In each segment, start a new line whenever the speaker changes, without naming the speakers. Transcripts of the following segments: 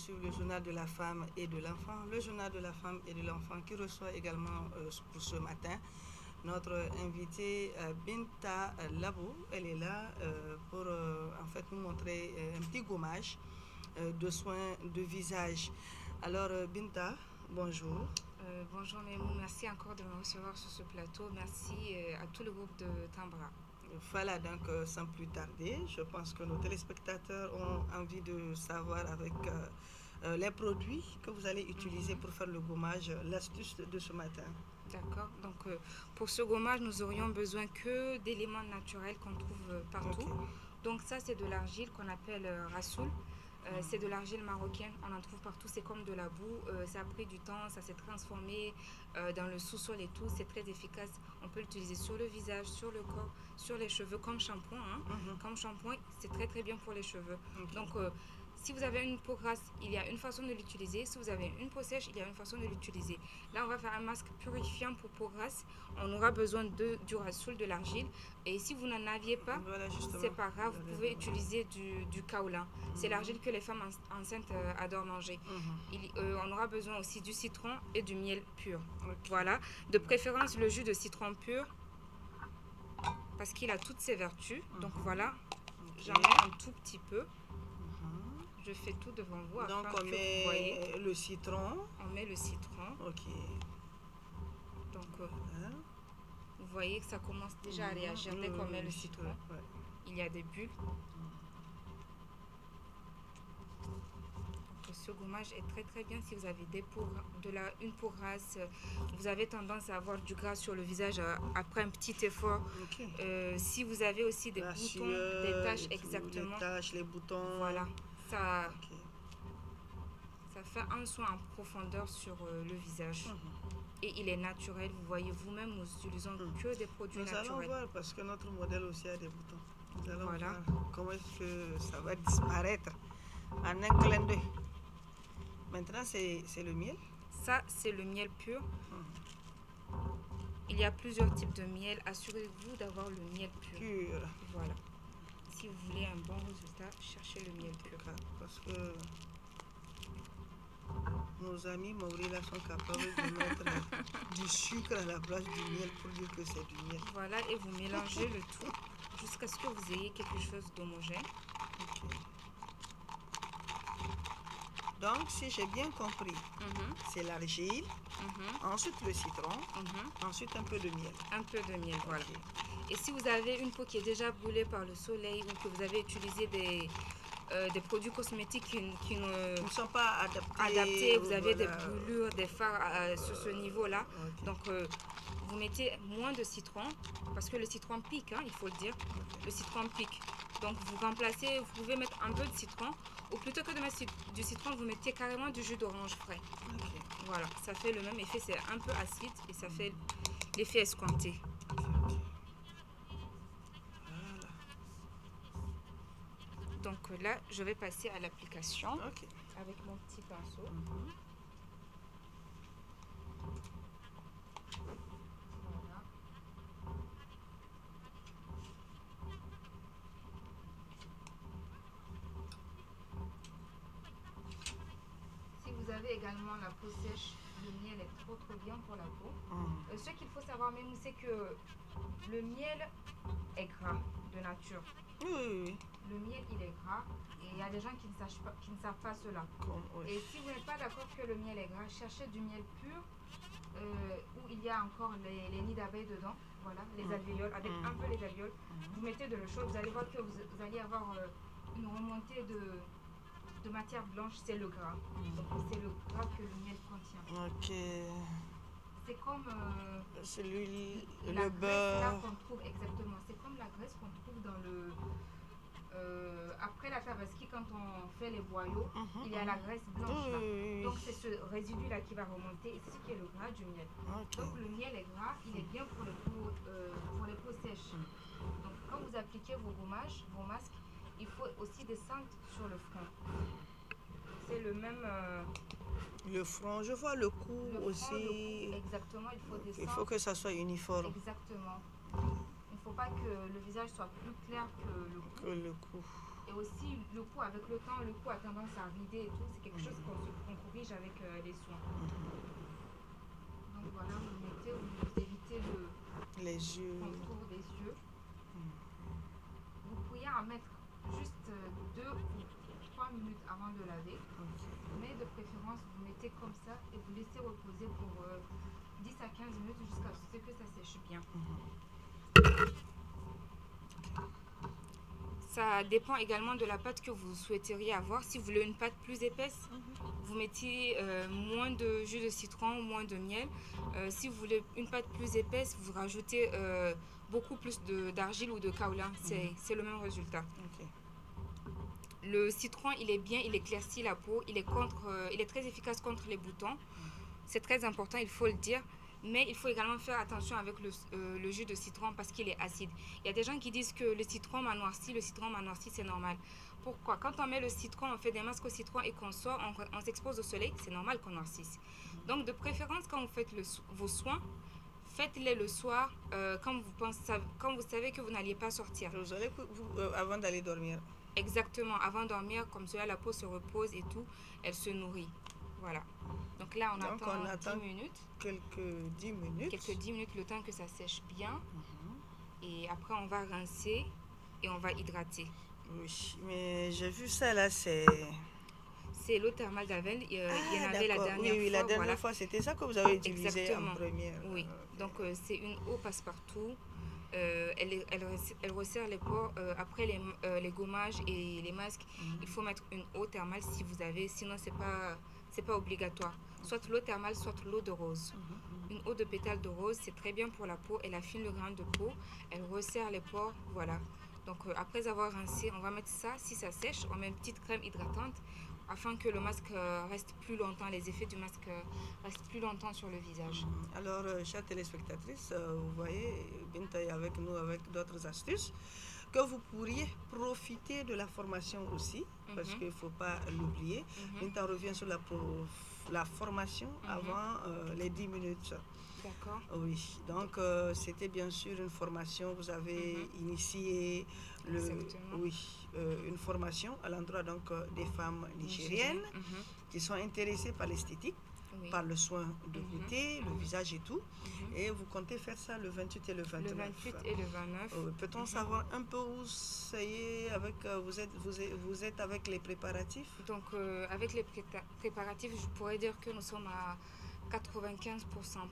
suivre le journal de la femme et de l'enfant. Le journal de la femme et de l'enfant qui reçoit également pour ce matin notre invitée Binta Labo. Elle est là pour en fait nous montrer un petit gommage de soins de visage. Alors Binta, bonjour.
Bonjour Mémou, merci encore de me recevoir sur ce plateau. Merci à tout le groupe de Tambra.
Voilà, donc sans plus tarder, je pense que nos téléspectateurs ont envie de savoir avec les produits que vous allez utiliser pour faire le gommage, l'astuce de ce matin.
D'accord, donc pour ce gommage, nous aurions besoin que d'éléments naturels qu'on trouve partout.
Ok.
Donc ça, c'est de l'argile qu'on appelle rasoul. C'est de l'argile marocaine, on en trouve partout, c'est comme de la boue, ça a pris du temps, ça s'est transformé dans le sous-sol et tout, c'est très efficace. On peut l'utiliser sur le visage, sur le corps, sur les cheveux comme shampoing. Comme shampoing, c'est très très bien pour les cheveux.
Ok.
Donc si vous avez une peau grasse, il y a une façon de l'utiliser. Si vous avez une peau sèche, il y a une façon de l'utiliser. Là, on va faire un masque purifiant pour peau grasse. On aura besoin du rasoul, de l'argile. Et si vous n'en aviez pas,
Voilà, justement.
c'est pas grave, vous pouvez utiliser du kaolin. C'est l'argile que les femmes enceintes adorent manger. On aura besoin aussi du citron et du miel pur.
Ok.
Voilà, de préférence le jus de citron pur parce qu'il a toutes ses vertus. Donc voilà, j'en mets un tout petit peu. Je fais tout devant vous afin
Donc
que
on
vous
met
voyez.
le citron.
On met le citron.
Ok.
Donc
Voilà.
vous voyez que ça commence déjà à réagir dès qu'on met le citron.
Ouais.
Il y a des bulles. Ce gommage est très très bien si vous avez une peau grasse, vous avez tendance à avoir du gras sur le visage après un petit effort.
Ok.
Si vous avez aussi des
La
boutons,
sueur
des taches,
et tout,
exactement.
les taches, les boutons.
Voilà, ça
Ok.
fait un soin en profondeur sur le visage. Et il est naturel, vous voyez vous-même, nous utilisons que des produits
Nous allons
naturels.
voir parce que notre modèle aussi a des boutons. Nous allons
Voilà.
voir comment est-ce que ça va disparaître en un clin d'œil. Maintenant, c'est le miel.
Ça, c'est le miel pur. Il y a plusieurs types de miel. Assurez-vous d'avoir le miel pur. Voilà. Si vous voulez un bon résultat, cherchez le miel pur.
Parce que nos amis Maurila sont capables de mettre du sucre à la place du miel pour dire que c'est du miel.
Voilà, et vous mélangez le tout jusqu'à ce que vous ayez quelque chose d'homogène.
Ok. Donc, si j'ai bien compris, c'est l'argile, ensuite le citron, ensuite un peu de miel.
Un peu de miel, voilà.
Ok.
Et si vous avez une peau qui est déjà brûlée par le soleil ou que vous avez utilisé des produits cosmétiques qui
Ils ne sont pas
adaptés, vous avez des
voilà.
brûlures, des fards sur ce niveau-là.
Ok.
Donc, vous mettez moins de citron parce que le citron pique, il faut le dire. Le citron pique. Donc, vous remplacez, vous pouvez mettre un peu de citron ou plutôt que de mettre du citron, vous mettez carrément du jus d'orange frais.
Ok.
Voilà, ça fait le même effet, c'est un peu acide et ça fait l'effet escompté.
Voilà.
Donc là, je vais passer à l'application
Ok.
avec mon petit pinceau. Voilà. Si vous avez également la peau sèche, le miel est trop bien pour la peau. Ce qu'il faut savoir même, c'est que le miel est gras de nature.
Oui.
Le miel, il est gras et il y a des gens qui ne savent pas cela. Et si vous n'êtes pas d'accord que le miel est gras, cherchez du miel pur où il y a encore les nids d'abeilles dedans. Voilà, les alvéoles, avec un peu les alvéoles. Vous mettez de l'eau chaude, vous allez voir que vous allez avoir une remontée de matière blanche, c'est le gras. Donc c'est le gras que le miel contient.
Ok.
C'est comme
C'est l'huile,
la
le
graisse là
beurre.
qu'on trouve exactement. C'est comme la graisse qu'on trouve dans le après la tabaski, quand on fait les boyaux, il y a la graisse blanche là. Donc c'est ce résidu là qui va remonter et c'est ce qui est le gras du miel.
Ok.
Donc le miel est gras, il est bien pour les peaux sèches. Donc quand vous appliquez vos gommages, vos masques, il faut aussi descendre sur le front. C'est le même.
Le front, je vois le cou
Le
aussi.
front, le cou, exactement, il faut descendre.
Il faut que ça soit uniforme.
Exactement. Il ne faut pas que le visage soit plus clair que le cou. Et aussi, le cou, avec le temps, le cou a tendance à rider et tout. C'est quelque chose qu'on corrige avec les soins. Donc voilà, vous mettez, vous évitez
Les yeux.
contour des yeux. Vous pourriez en mettre juste 2 ou 3 minutes avant de laver. Mais de préférence, vous mettez comme ça et vous laissez reposer pour 10 à 15 minutes jusqu'à ce que ça sèche bien. Ça dépend également de la pâte que vous souhaiteriez avoir. Si vous voulez une pâte plus épaisse, vous mettez moins de jus de citron, moins de miel. Si vous voulez une pâte plus épaisse, vous rajoutez beaucoup plus d'argile ou de kaolin. C'est le même résultat. Le citron, il est bien, il éclaircit la peau, il est très efficace contre les boutons. C'est très important, il faut le dire. Mais il faut également faire attention avec le jus de citron parce qu'il est acide. Il y a des gens qui disent que le citron m'a noirci, c'est normal. Pourquoi? Quand on met le citron, on fait des masques au citron et qu'on sort, on s'expose au soleil, c'est normal qu'on noircisse. Donc de préférence, quand vous faites vos soins, faites-les le soir quand vous savez que vous n'alliez pas sortir.
Vous allez avant d'aller dormir.
Exactement, avant de dormir, comme cela la peau se repose et tout, elle se nourrit. Voilà. Donc là, on attend 10 minutes.
Quelques 10 minutes.
Quelques 10 minutes, le temps que ça sèche bien. Et après, on va rincer et on va hydrater.
Oui, mais j'ai vu ça là, c'est
l'eau thermale d'Avel. Il y en avait la dernière fois.
Oui, la dernière fois, c'était ça que vous avez utilisé en première.
Oui, donc c'est une eau passe-partout. Elle resserre les pores. Après les gommages et les masques, il faut mettre une eau thermale si vous avez, sinon c'est pas obligatoire. Soit l'eau thermale, soit l'eau de rose. Une eau de pétale de rose, c'est très bien pour la peau. Elle affine le grain de peau. Elle resserre les pores. Voilà. Donc après avoir rincé, on va mettre ça. Si ça sèche, on met une petite crème hydratante afin que le masque reste plus longtemps, les effets du masque restent plus longtemps sur le visage.
Alors, chères téléspectatrices, vous voyez, Binta est avec nous avec d'autres astuces que vous pourriez profiter de la formation aussi, parce qu'il ne faut pas l'oublier. Binta revient sur la formation avant les 10 minutes.
D'accord.
Oui, donc c'était bien sûr une formation, vous avez initié une formation à l'endroit donc des femmes nigériennes qui sont intéressées par l'esthétique, par le soin de beauté, le visage et tout. Et vous comptez faire ça le 28 et le 29.
Le 28 et le 29.
Peut-on savoir un peu où ça y est avec, vous êtes avec les préparatifs?
Donc avec les préparatifs, je pourrais dire que nous sommes à 95%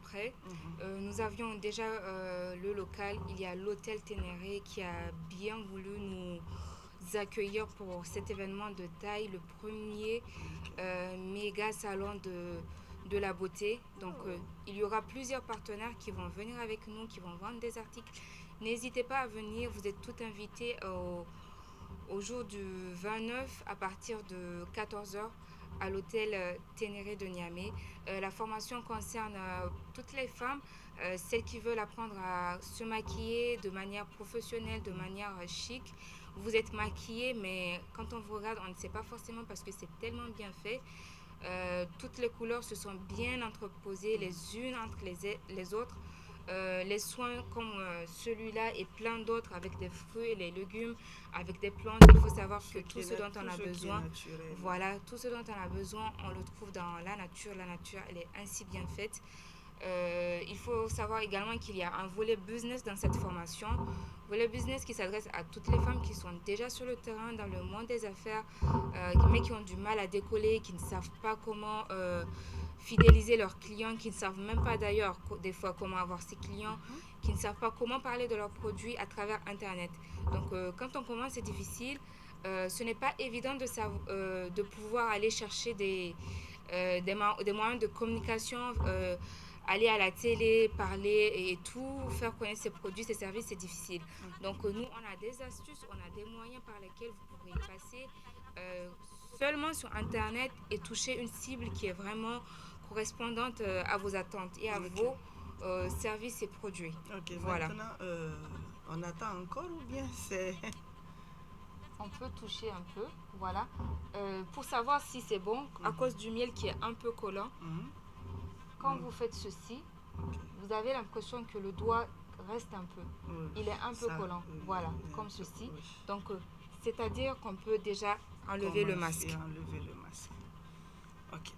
prêts. Nous avions déjà le local. Il y a l'hôtel Ténéré qui a bien voulu nous accueillir pour cet événement de taille, le premier méga salon de la beauté. Donc il y aura plusieurs partenaires qui vont venir avec nous, qui vont vendre des articles. N'hésitez pas à venir, vous êtes tous invités au jour du 29 à partir de 14h à l'hôtel Ténéré de Niamey. La formation concerne toutes les femmes, celles qui veulent apprendre à se maquiller de manière professionnelle, de manière chic. Vous êtes maquillée, mais quand on vous regarde, on ne sait pas forcément parce que c'est tellement bien fait. Toutes les couleurs se sont bien entreposées les unes entre les autres. Les soins comme celui-là et plein d'autres avec des fruits, les légumes, avec des plantes, il faut savoir que tout ce dont on a besoin, voilà, tout ce dont on a besoin, on le trouve dans la nature. La nature, elle est ainsi bien faite. Il faut savoir également qu'il y a un volet business dans cette formation, volet business qui s'adresse à toutes les femmes qui sont déjà sur le terrain dans le monde des affaires, mais qui ont du mal à décoller, qui ne savent pas comment fidéliser leurs clients, qui ne savent même pas d'ailleurs des fois comment avoir ses clients, qui ne savent pas comment parler de leurs produits à travers Internet. Donc quand on commence, c'est difficile. Ce n'est pas évident de pouvoir aller chercher des moyens de communication, aller à la télé, parler et tout, faire connaître ses produits, ses services, c'est difficile. Donc nous, on a des astuces, on a des moyens par lesquels vous pourrez passer seulement sur Internet et toucher une cible qui est vraiment correspondante à vos attentes et à vos services et produits.
Voilà. Maintenant, on attend encore ou bien c'est...
On peut toucher un peu, voilà. Pour savoir si c'est bon, à cause du miel qui est un peu collant, quand vous faites ceci, vous avez l'impression que le doigt reste un peu. Il est un peu collant, voilà, comme ceci. Donc, C'est-à-dire qu'on peut déjà enlever le masque.
Et enlever le masque. Ok.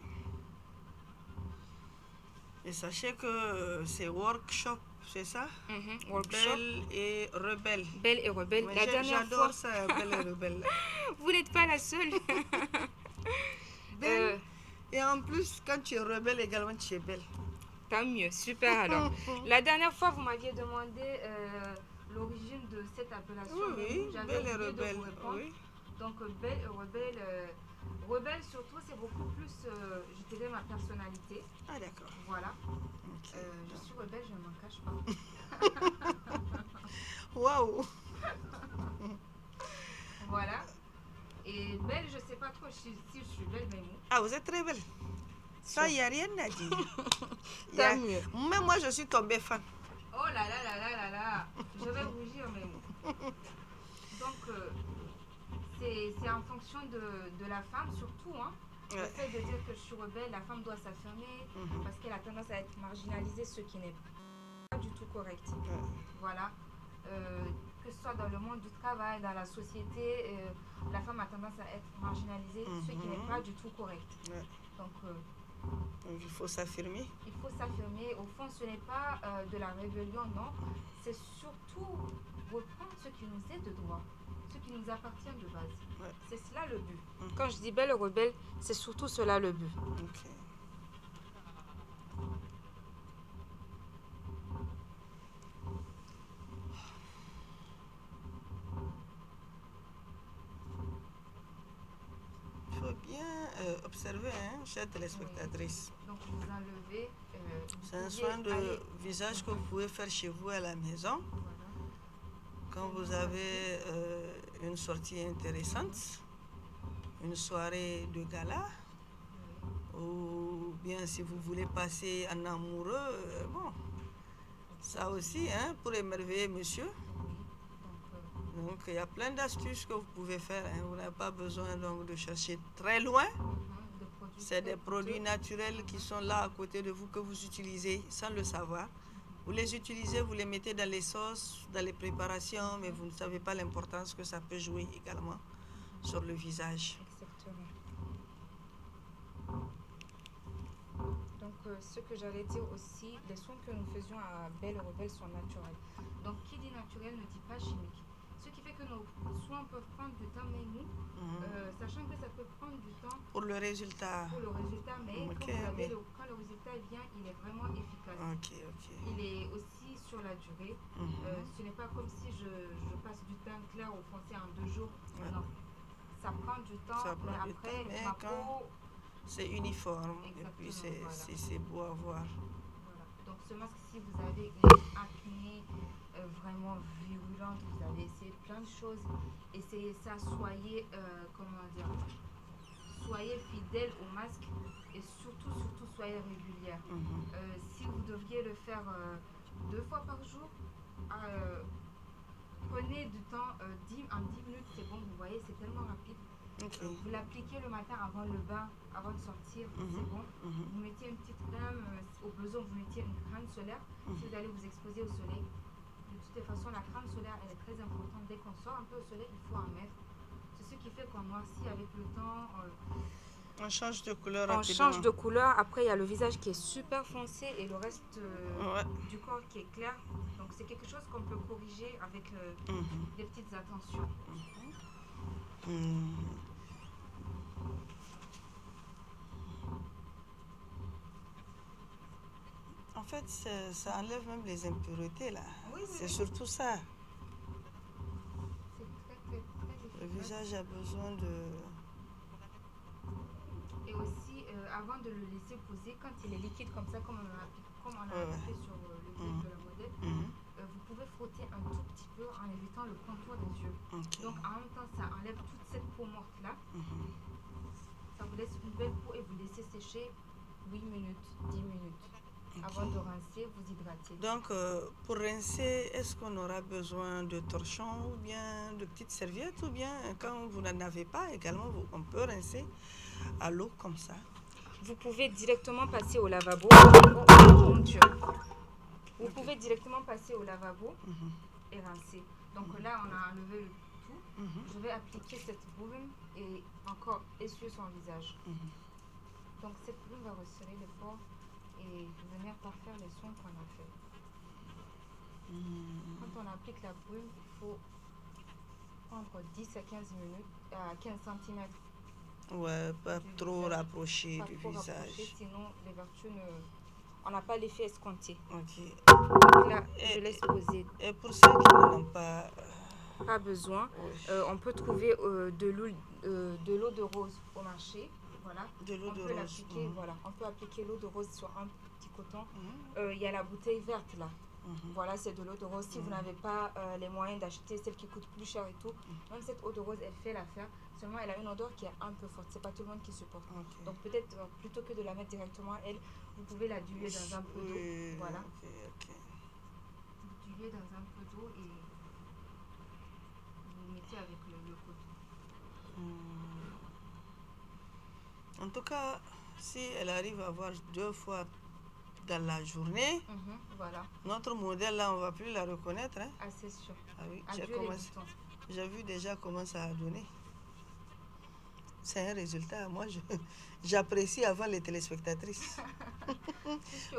Et sachez que c'est workshop, c'est ça?
Workshop.
Belle et rebelle.
Belle et rebelle.
Ouais,
La dernière
j'adore
fois,
ça, belle et rebelle.
vous n'êtes pas la seule.
Belle. Et en plus, quand tu es rebelle également, tu es belle.
Tant mieux, super alors. La dernière fois, vous m'aviez demandé l'origine de cette appellation.
Oui,
J'avais
belle et
oublié de
rebelle.
vous répondre.
Oui.
Donc, belle et rebelle. Rebelle surtout, c'est beaucoup plus, je dirais, ma personnalité.
Ah, d'accord.
Voilà.
Ok.
Je suis rebelle, je ne m'en cache pas.
Waouh.
Voilà. Et belle, je ne sais pas trop si je suis belle, mais moi.
Ah, vous êtes très belle. Ça, il n'y a rien à dire.
Tant mieux.
Même moi, je suis tombée fan.
Oh là là là là là là. Je vais rougir, mais bon. Donc, c'est en fonction de la femme, surtout. Hein. Le fait de dire que je suis rebelle, la femme doit s'affirmer parce qu'elle a tendance à être marginalisée, ce qui n'est pas du tout correct. Voilà. Que ce soit dans le monde du travail, dans la société, la femme a tendance à être marginalisée, ce qui n'est pas du tout correct. Donc,
il faut s'affirmer.
Il faut s'affirmer. Au fond, ce n'est pas de la rébellion, non. C'est surtout reprendre ce qui nous est de droit, ce qui nous appartient de base. C'est cela le but. Quand je dis belle et rebelle, c'est surtout cela le but.
Ok. Il faut bien observer, hein, chère téléspectatrice.
Donc vous enlevez.
C'est un soin de visage que vous pouvez faire chez vous à la maison. Quand vous avez une sortie intéressante, une soirée de gala, ou bien si vous voulez passer en amoureux, bon, ça aussi, hein, pour émerveiller monsieur. Donc il y a plein d'astuces que vous pouvez faire, hein. Vous n'avez pas besoin donc de chercher très loin. C'est des produits naturels qui sont là à côté de vous que vous utilisez sans le savoir. Vous les utilisez, vous les mettez dans les sauces, dans les préparations, mais vous ne savez pas l'importance que ça peut jouer également sur le visage.
Exactement. Donc, ce que j'allais dire aussi, les soins que nous faisions à Belle et Rebelle sont naturels. Donc, qui dit naturel ne dit pas chimique. Ce qui fait que nos soins peuvent prendre du temps, mais nous, sachant que ça peut prendre du temps
pour le résultat.
Mais quand le résultat vient, il est vraiment efficace. Il est aussi sur la durée. Ce n'est pas comme si je passe du teint clair au foncé en 2 jours. Non, ça prend du temps, mais après, ma peau...
C'est uniforme.
Exactement,
et puis c'est beau à voir.
Voilà. Donc ce masque, si vous avez une acné vraiment virulente, vous avez essayé plein de choses, essayez ça, soyez, soyez fidèle au masque et surtout soyez régulière. Si vous deviez le faire 2 fois par jour, prenez du temps, en 10 minutes, c'est bon, vous voyez, c'est tellement rapide. Vous l'appliquez le matin avant le bain, avant de sortir, c'est bon. Vous mettez une petite crème, au besoin vous mettez une crème solaire si vous allez vous exposer au soleil. De toutes les façons, la crème solaire elle est très importante. Dès qu'on sort un peu au soleil, il faut en mettre. C'est ce qui fait qu'on noircit avec le temps.
On change de couleur
rapidement. On change de couleur. Après, il y a le visage qui est super foncé et le reste du corps qui est clair. Donc, c'est quelque chose qu'on peut corriger avec des petites attentions.
En fait, ça enlève même les impuretés là. C'est surtout ça.
C'est très efficace.
Le visage a besoin de...
Et aussi, avant de le laisser poser, quand il est liquide comme ça, comme on a fait sur le visage de la modèle, vous pouvez frotter un tout petit peu en évitant le contour des yeux. Donc en même temps, ça enlève toute cette peau morte là. Ça vous laisse une belle peau et vous laissez sécher 8 minutes, 10 minutes. Avant de rincer, vous hydratez.
Donc pour rincer, est-ce qu'on aura besoin de torchons ou bien de petites serviettes ou bien quand vous n'en avez pas également, on peut rincer à l'eau comme ça?
Vous pouvez directement passer au lavabo. Oh mon Dieu. Vous pouvez directement passer au lavabo et rincer. Donc là, on a enlevé le tout. je vais appliquer cette brume et encore essuyer son visage. Donc cette brume va resserrer les pores et venir parfaire les soins qu'on a fait. Quand on applique la brume, il faut entre 10 à 15 minutes, à 15 cm.
Ouais, pas trop
visage.
rapproché
Pas
du
trop
visage.
rapproché, sinon les vertus on n'a pas l'effet escompté.
Ok.
Donc là, je laisse poser.
Et pour ceux qui n'en ont pas...
Pas besoin.
oui.
On peut trouver de l'eau de rose au marché. Voilà.
De l'eau
On
de
peut
rose.
l'appliquer. Voilà. On peut appliquer l'eau de rose sur un petit coton. Il y a la bouteille verte là. Voilà, c'est de l'eau de rose. Si vous n'avez pas les moyens d'acheter celle qui coûte plus cher et tout, même cette eau de rose, elle fait l'affaire. Seulement, elle a une odeur qui est un peu forte. C'est pas tout le monde qui supporte.
Ok.
Donc peut-être plutôt que de la mettre directement à elle, vous pouvez la diluer dans un peu d'eau. Voilà.
Ok.
Vous diluez dans un peu d'eau et vous mettez avec le coton.
En tout cas, si elle arrive à avoir 2 fois dans la journée,
Voilà.
notre modèle là, on va plus la reconnaître. Hein?
Ah, c'est sûr.
Ah oui,
Adieu les boutons.
j'ai vu déjà comment ça a donné. C'est un résultat. Moi, j'apprécie avant les téléspectatrices.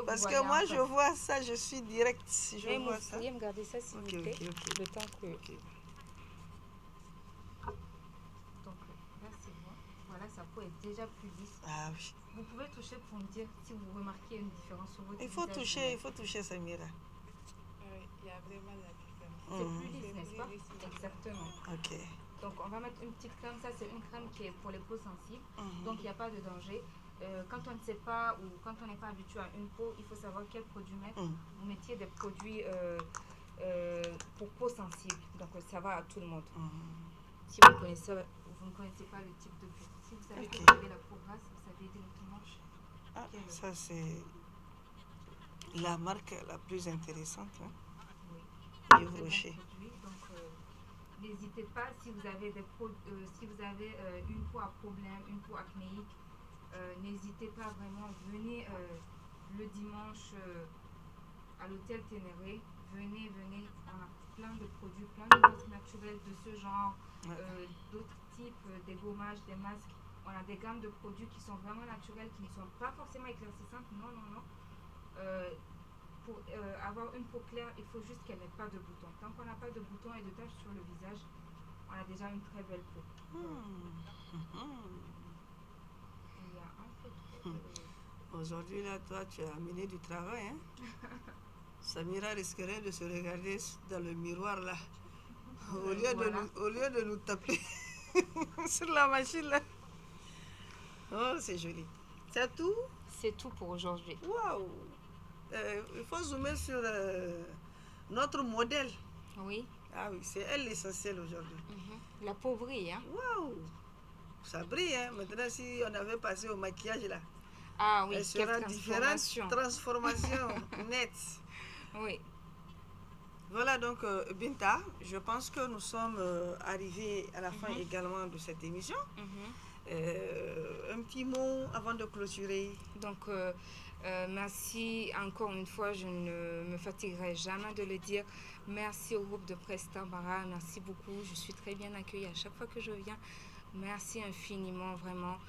Parce que moi, je vois ça, je suis direct. Si je vois ça.
Vous pourriez me garder ça s'il vous plaît.
Ok.
Le temps que... Donc là, c'est bon. Voilà, sa peau est déjà plus lisse.
Ah oui.
Vous pouvez toucher pour me dire si vous remarquez une différence sur votre
Il faut toucher Samira.
Oui, il y a vraiment la différence.
C'est plus lisse, n'est-ce pas? Exactement.
Ok.
Donc on va mettre une petite crème. Ça, c'est une crème qui est pour les peaux sensibles. Donc il n'y a pas de danger. Quand on ne sait pas ou quand on n'est pas habitué à une peau, il faut savoir quel produit mettre. Vous mettiez des produits pour peau sensible. Donc ça va à tout le monde. Si vous ne connaissez pas le type de peau. Si vous savez que vous avez la peau grasse, vous savez directement.
Ah, ça c'est la marque la plus intéressante. Hein?
Oui.
Yves Rocher.
Donc n'hésitez pas si vous avez une peau à problème, une peau acnéique, n'hésitez pas vraiment. Venez le dimanche à l'hôtel Ténéré. Venez. On a plein de produits, plein de masques naturels de ce genre, d'autres types, des gommages, des masques. On a des gammes de produits qui sont vraiment naturels, qui ne sont pas forcément éclaircissantes. Non. Pour avoir une peau claire, il faut juste qu'elle n'ait pas de boutons. Tant qu'on n'a pas de boutons et de taches sur le visage, on a déjà une très belle peau. Il y a un peu de...
Aujourd'hui, là, toi, tu as amené du travail. Hein? Samira risquerait de se regarder dans le miroir, là. Au lieu de nous taper sur la machine, là. Oh, c'est joli. C'est tout?
C'est tout pour aujourd'hui.
Waouh! Il faut zoomer sur notre modèle.
Oui.
Ah oui, c'est elle l'essentiel aujourd'hui.
La peau brille, hein?
Waouh! Ça brille, hein? Maintenant, si on avait passé au maquillage, là.
Ah oui,
elle sera différente. Transformation nette.
Oui.
Voilà donc, Binta, je pense que nous sommes arrivés à la fin également de cette émission. Un petit mot avant de clôturer.
Donc, merci encore une fois, je ne me fatiguerai jamais de le dire. Merci au groupe de presse Tambara, merci beaucoup. Je suis très bien accueillie à chaque fois que je viens. Merci infiniment, vraiment.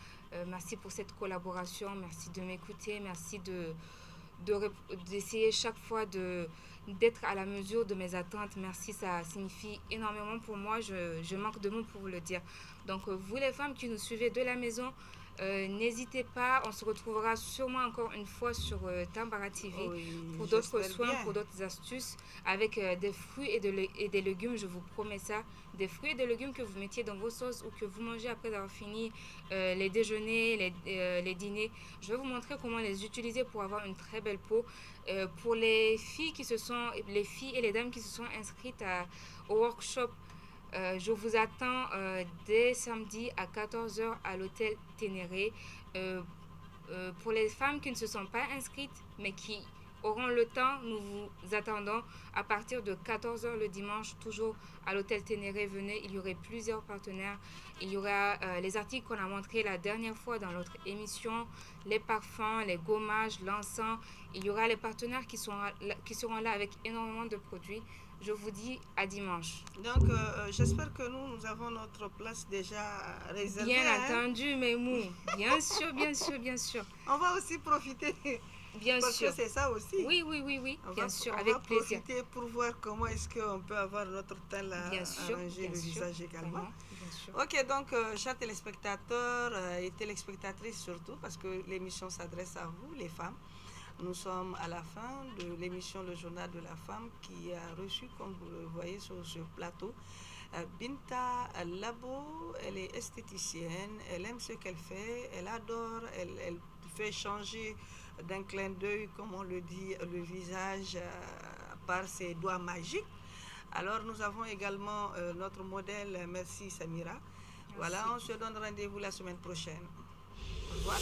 Merci pour cette collaboration, merci de m'écouter, merci d'essayer chaque fois d'être à la mesure de mes attentes. Merci, ça signifie énormément pour moi, je manque de mots pour vous le dire. Donc vous les femmes qui nous suivez de la maison, n'hésitez pas, on se retrouvera sûrement encore une fois sur Tambara TV pour d'autres soins, pour d'autres astuces avec des fruits et des légumes, je vous promets ça, des fruits et des légumes que vous mettiez dans vos sauces ou que vous mangez après avoir fini les déjeuners, les dîners. Je vais vous montrer comment les utiliser pour avoir une très belle peau. Pour les filles et les dames qui se sont inscrites au workshop, je vous attends dès samedi à 14h à l'hôtel Ténéré. Pour les femmes qui ne se sont pas inscrites mais qui auront le temps, nous vous attendons à partir de 14 h le dimanche, toujours à l'hôtel Ténéré. Venez, il y aurait plusieurs partenaires. Il y aura les articles qu'on a montrés la dernière fois dans notre émission, les parfums, les gommages, l'encens. Il y aura les partenaires qui seront là avec énormément de produits. Je vous dis à dimanche.
Donc, j'espère que nous avons notre place déjà réservée.
Bien entendu, Meimou. Bien sûr, bien sûr, bien sûr.
On va aussi profiter.
Bien
Parce
sûr.
que c'est ça aussi.
Oui, bien sûr, avec plaisir.
On va profiter pour voir comment est-ce qu'on peut avoir notre teint là,
bien sûr,
arrangé le visage également.
Vraiment, bien sûr.
Ok, donc, chers téléspectateurs et téléspectatrices surtout, parce que l'émission s'adresse à vous, les femmes. Nous sommes à la fin de l'émission Le Journal de la Femme qui a reçu, comme vous le voyez sur ce plateau, Binta Labo. Elle est esthéticienne, elle aime ce qu'elle fait, elle adore, elle fait changer d'un clin d'œil, comme on le dit, le visage par ses doigts magiques. Alors nous avons également notre modèle, merci Samira. Merci. Voilà, on se donne rendez-vous la semaine prochaine. Au revoir.